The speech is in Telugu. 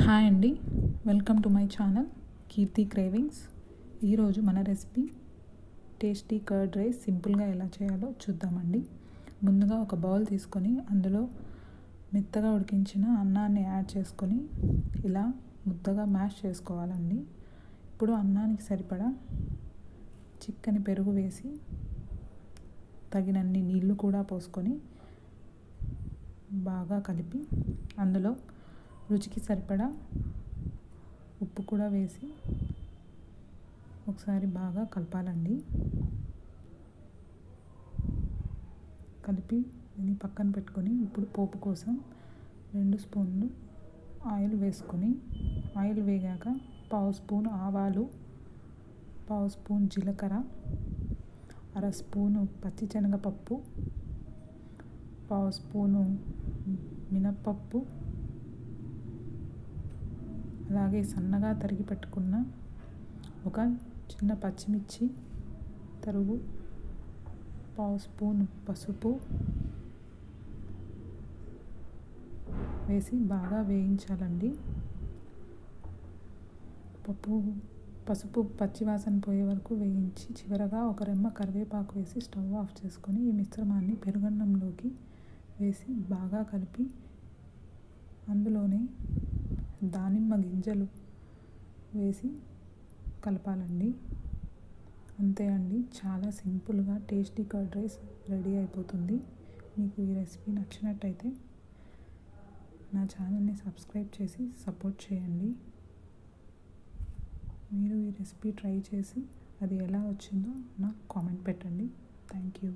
హాయ్ అండి, welcome to my channel Keerthi cravings. ఈరోజు మన రెసిపీ టేస్టీ కర్డ్ రైస్ సింపుల్గా ఎలా చేయాలో చూద్దామండి. ముందుగా ఒక బౌల్ తీసుకొని అందులో మెత్తగా ఉడికించిన అన్నాన్ని యాడ్ చేసుకొని ఇలా ముద్దగా మ్యాష్ చేసుకోవాలండి. ఇప్పుడు అన్నానికి సరిపడా చిక్కని పెరుగు వేసి తగినన్ని నీళ్లు కూడా పోసుకొని బాగా కలిపి అందులో రుచికి సరిపడా ఉప్పు కూడా వేసి ఒకసారి బాగా కలపాలండి. కలిపి దీన్ని పక్కన పెట్టుకొని ఇప్పుడు పోపు కోసం 2 స్పూన్లు ఆయిల్ వేసుకొని ఆయిల్ వేగాక 1/2 స్పూన్ ఆవాలు, 1/2 స్పూన్ జీలకర్ర, 1/2 స్పూను పచ్చిశనగపప్పు, 1/2 స్పూను మినప్పప్పు, అలాగే సన్నగా తరిగి పెట్టుకున్న ఒక చిన్న పచ్చిమిర్చి తరుగు, 1/2 స్పూన్ పసుపు వేసి బాగా వేయించాలండి. పసుపు పచ్చివాసన పోయే వరకు వేయించి చివరగా ఒక రెమ్మ కరివేపాకు వేసి స్టవ్ ఆఫ్ చేసుకొని ఈ మిశ్రమాన్ని పెరుగన్నంలోకి వేసి బాగా కలిపి అందులోనే దానిమ్మ గింజలు వేసి కలపాలండి. అంతే అండి, చాలా సింపుల్గా టేస్టీ కర్డ్ రైస్ రెడీ అయిపోతుంది. మీకు ఈ రెసిపీ నచ్చినట్టయితే నా ఛానల్ని సబ్స్క్రైబ్ చేసి సపోర్ట్ చేయండి. మీరు ఈ రెసిపీ ట్రై చేసి అది ఎలా వచ్చిందో నాకు కామెంట్ పెట్టండి. Thank you.